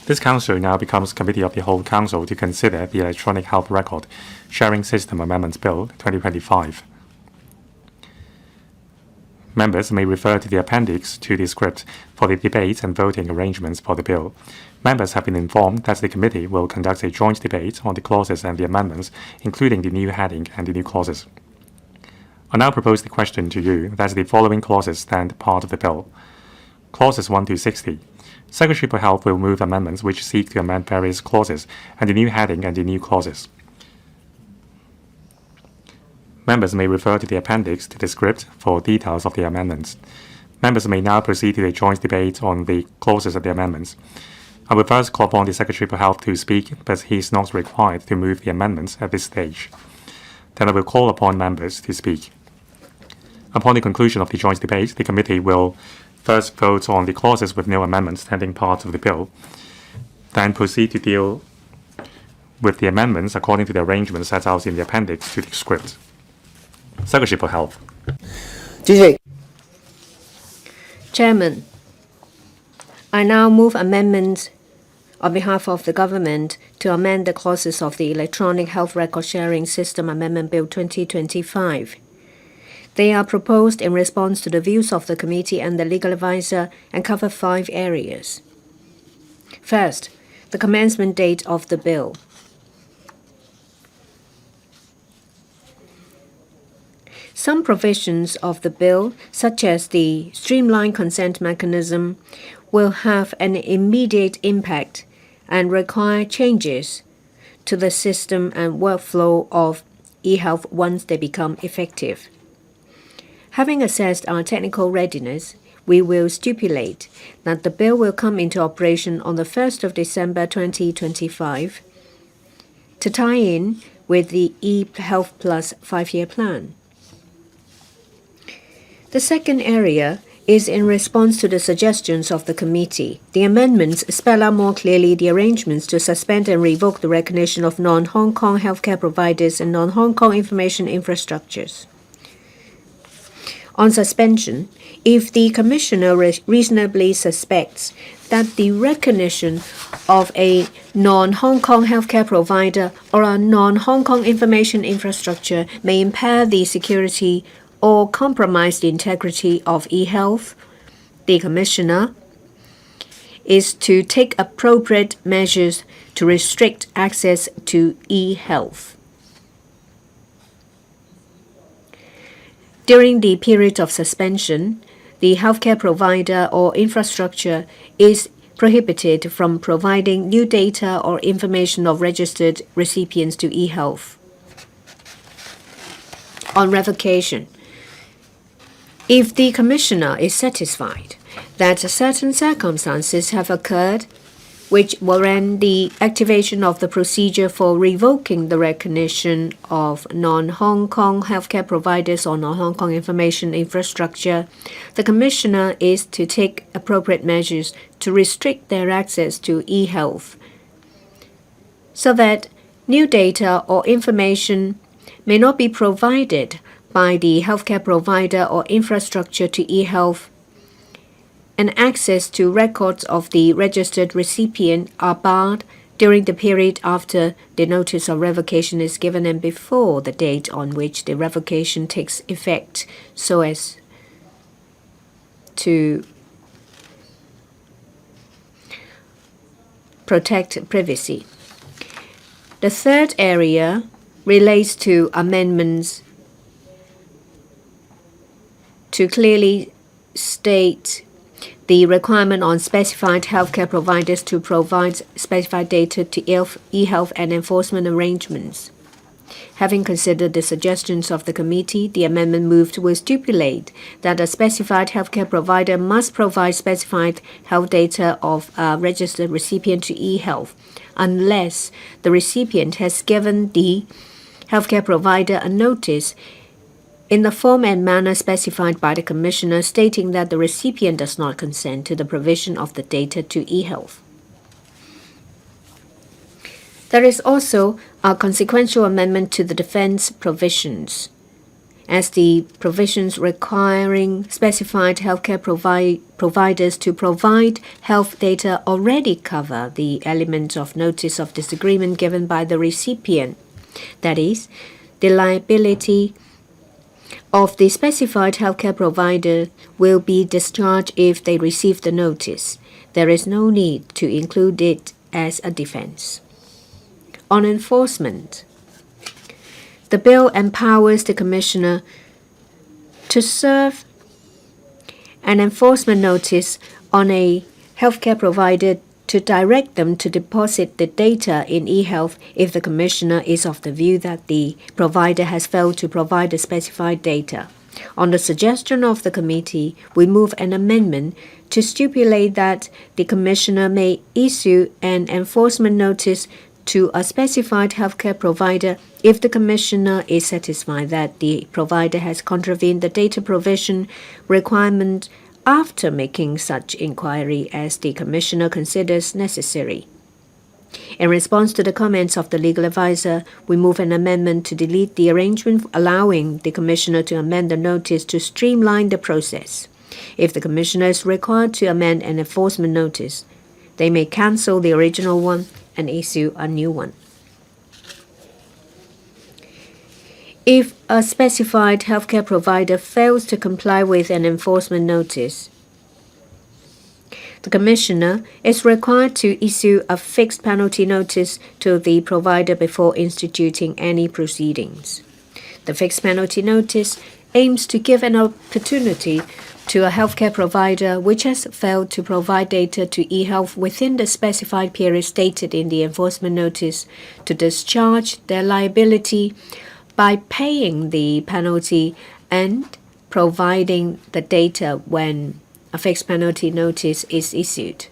This Council now becomes Committee of the Whole Council to consider the Electronic Health Record Sharing System Amendments Bill 2025. Members may refer to the appendix to the script for the debate and voting arrangements for the bill. Members have been informed that the committee will conduct a joint debate on the clauses and the amendments, including the new heading and the new clauses. I now propose the question to you that the following clauses stand part of the bill. Clauses 1 to 60. Secretary for Health will move amendments which seek to amend various clauses and the new heading and the new clauses. Members may refer to the appendix to the script for details of the amendments. Members may now proceed to a joint debate on the clauses of the amendments. I will first call upon the Secretary for Health to speak, but he is not required to move the amendments at this stage. Then I will call upon members to speak. Upon the conclusion of the joint debate, the committee will first vote on the clauses with no amendments standing part of the bill, then proceed to deal with the amendments according to the arrangements set out in the appendix to the script. Secretary for Health. Chairman, I now move amendments on behalf of the government to amend the clauses of the Electronic Health Record Sharing System Amendment Bill 2025. They are proposed in response to the views of the committee and the legal advisor and cover 5 areas. First, the commencement date of the bill. Some provisions of the bill, such as the streamlined consent mechanism, will have an immediate impact and require changes to the system and workflow of e-health once they become effective. Having assessed our technical readiness, we will stipulate that the bill will come into operation on the 1st of December 2025 to tie in with the e-Health Plus 5-year plan. The second area is in response to the suggestions of the committee. The amendments spell out more clearly the arrangements to suspend and revoke the recognition of non-Hong Kong healthcare providers and non-Hong Kong information infrastructures. On suspension, if the Commissioner reasonably suspects that the recognition of a non-Hong Kong healthcare provider or a non-Hong Kong information infrastructure may impair the security or compromise the integrity of e-health, the Commissioner is to take appropriate measures to restrict access to e-health. During the period of suspension, the healthcare provider or infrastructure is prohibited from providing new data or information of registered recipients to e-health. On revocation, if the Commissioner is satisfied that certain circumstances have occurred which warrant the activation of the procedure for revoking the recognition of non-Hong Kong healthcare providers or non-Hong Kong information infrastructure, the Commissioner is to take appropriate measures to restrict their access to e-health so that new data or information may not be provided by the healthcare provider or infrastructure to e-health, and access to records of the registered recipient are barred during the period after the notice of revocation is given and before the date on which the revocation takes effect, so as to protect privacy. The third area relates to amendments to clearly state the requirement on specified healthcare providers to provide specified data to e-health and enforcement arrangements. Having considered the suggestions of the committee, the amendment moved will stipulate that a specified healthcare provider must provide specified health data of a registered recipient to e-health, unless the recipient has given the healthcare provider a notice in the form and manner specified by the Commissioner, stating that the recipient does not consent to the provision of the data to e-health. There is also a consequential amendment to the defense provisions. as the provisions requiring specified healthcare providers to provide health data already cover the element of notice of disagreement given by the recipient. That is, the liability of the specified healthcare provider will be discharged if they receive the notice. There is no need to include it as a defense. On enforcement, the bill empowers the Commissioner to serve an enforcement notice on a healthcare provider to direct them to deposit the data in eHealth if the Commissioner is of the view that the provider has failed to provide the specified data. On the suggestion of the committee, we move an amendment to stipulate that the Commissioner may issue an enforcement notice to a specified healthcare provider if the Commissioner is satisfied that the provider has contravened the data provision requirement after making such inquiry as the Commissioner considers necessary. In response to the comments of the legal advisor, we move an amendment to delete the arrangement allowing the Commissioner to amend the notice to streamline the process. If the Commissioner is required to amend an enforcement notice, they may cancel the original one and issue a new one. If a specified healthcare provider fails to comply with an enforcement notice, the Commissioner is required to issue a fixed penalty notice to the provider before instituting any proceedings. The fixed penalty notice aims to give an opportunity to a healthcare provider which has failed to provide data to eHealth within the specified period stated in the enforcement notice to discharge their liability by paying the penalty and providing the data when a fixed penalty notice is issued.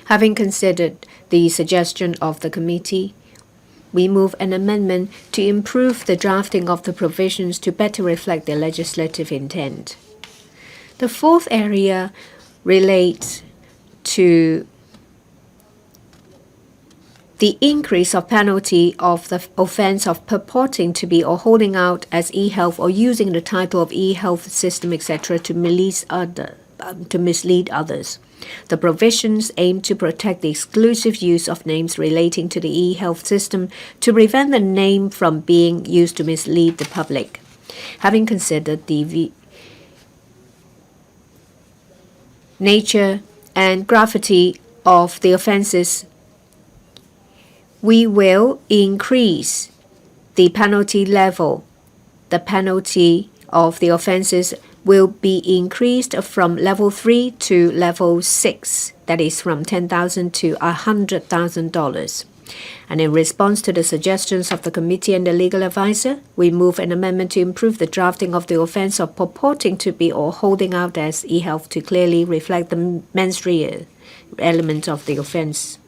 Having considered the suggestion of the committee, we move an amendment to improve the drafting of the provisions to better reflect the legislative intent. The fourth area relates to the increase of penalty of the offense of purporting to be or holding out as eHealth or using the title of eHealth system, etc., to mislead others. The provisions aim to protect the exclusive use of names relating to the eHealth system to prevent the name from being used to mislead the public. Having considered the nature and gravity of the offenses, we will increase the penalty level. The penalty of the offenses will be increased from level 3 to level 6, that is from $10,000 to $100,000. And in response to the suggestions of the committee and the legal advisor, we move an amendment to improve the drafting of the offense of purporting to be or holding out as eHealth to clearly reflect the mens rea element of the offense.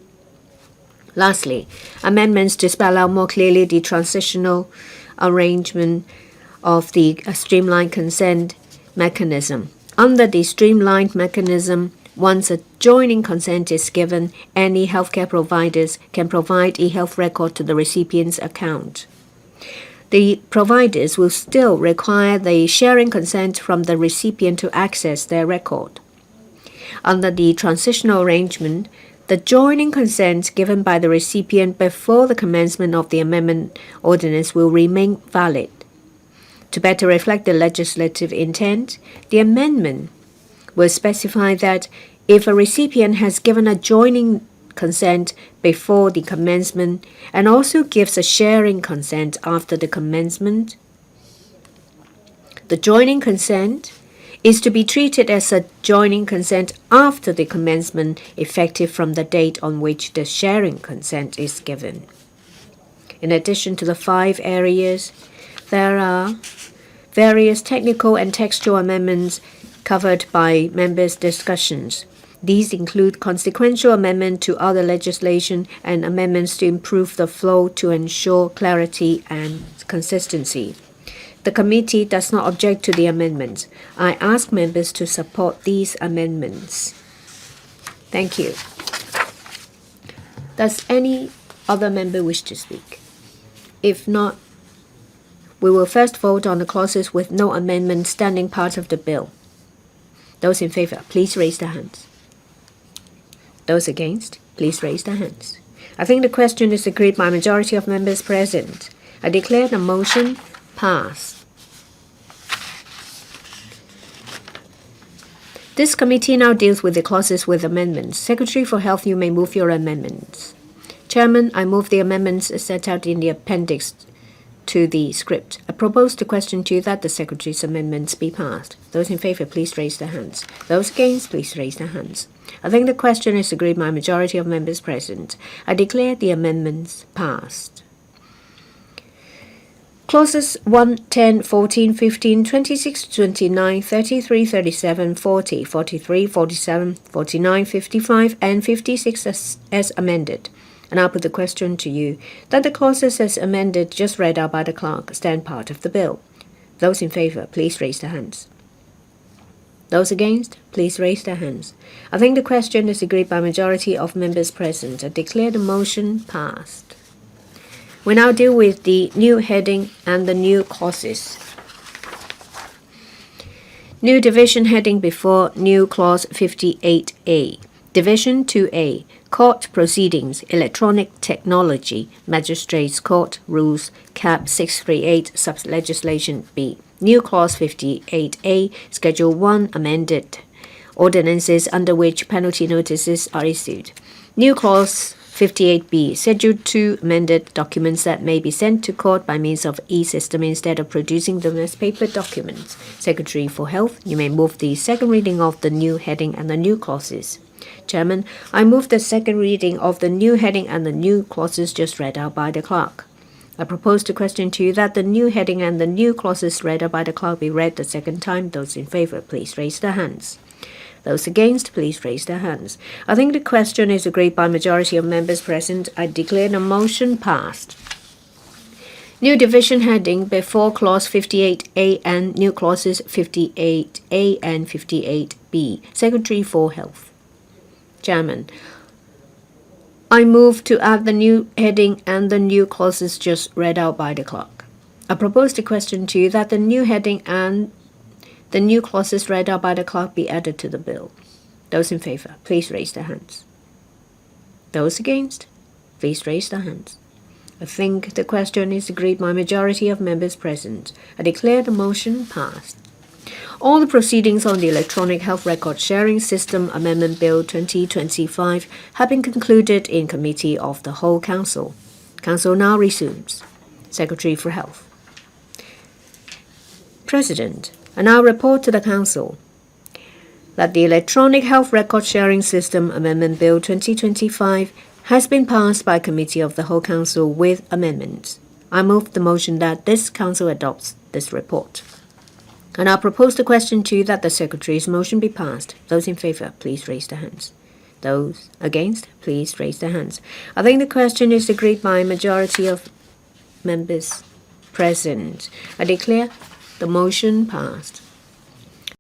Lastly, amendments to spell out more clearly the transitional arrangement of the streamlined consent mechanism. Under the streamlined mechanism, once a joining consent is given, any healthcare providers can provide eHealth record to the recipient's account. The providers will still require the sharing consent from the recipient to access their record. Under the transitional arrangement, the joining consent given by the recipient before the commencement of the amendment ordinance will remain valid. To better reflect the legislative intent, the amendment will specify that if a recipient has given a joining consent before the commencement and also gives a sharing consent after the commencement, the joining consent is to be treated as a joining consent after the commencement, effective from the date on which the sharing consent is given. In addition to the 5 areas, there are various technical and textual amendments covered by members' discussions. These include consequential amendment to other legislation and amendments to improve the flow to ensure clarity and consistency. The committee does not object to the amendments. I ask members to support these amendments. Thank you. Does any other member wish to speak? If not, we will first vote on the clauses with no amendment standing part of the bill. Those in favor, please raise their hands. Those against, please raise their hands. I think the question is agreed by a majority of members present. I declare the motion passed. This committee now deals with the clauses with amendments. Secretary for Health, you may move your amendments. Chairman, I move the amendments set out in the appendix to the script. I propose to question 2 that the Secretary's amendments be passed. Those in favor, please raise their hands. Those against, please raise their hands. I think the question is agreed by a majority of members present. I declare the amendments passed. Clauses 1, 10, 14, 15, 26, 29, 33, 37, 40, 43, 47, 49, 55, and 56 as amended. And I'll put the question to you that the clauses as amended just read out by the clerk stand part of the bill. Those in favor, please raise their hands. Those against, please raise their hands. I think the question is agreed by a majority of members present. I declare the motion passed. We now deal with the new heading and the new clauses. New division heading before new clause 58A. Division 2A. Court Proceedings, Electronic Technology, Magistrates Court Rules, Cap 638, Sub-Legislation B. New Clause 58A, Schedule 1, amended. Ordinances under which penalty notices are issued. New Clause 58B, Schedule 2, amended. Documents that may be sent to court by means of e-system instead of producing them as paper documents. Secretary for Health, you may move the second reading of the new heading and the new clauses. Chairman, I move the second reading of the new heading and the new clauses just read out by the clerk. I propose to question 2 that the new heading and the new clauses read out by the clerk be read the second time. Those in favor, please raise their hands. Those against, please raise their hands. I think the question is agreed by a majority of members present. I declare the motion passed. New division heading before clause 58A and new clauses 58A and 58B. Secretary for Health. Chairman, I move to add the new heading and the new clauses just read out by the clerk. I propose to question 2 that the new heading and the new clauses read out by the clerk be added to the bill. Those in favor, please raise their hands. Those against, please raise their hands. I think the question is agreed by a majority of members present. I declare the motion passed. All the proceedings on the Electronic Health Record Sharing System Amendment Bill 2025 have been concluded in Committee of the Whole Council. Council now resumes. Secretary for Health. President, I now report to the Council that the Electronic Health Record Sharing System Amendment Bill 2025 has been passed by Committee of the Whole Council with amendments. I move the motion that this Council adopts this report. And I propose to question 2 that the Secretary's motion be passed. Those in favor, please raise their hands. Those against, please raise their hands. I think the question is agreed by a majority of members present. I declare the motion passed.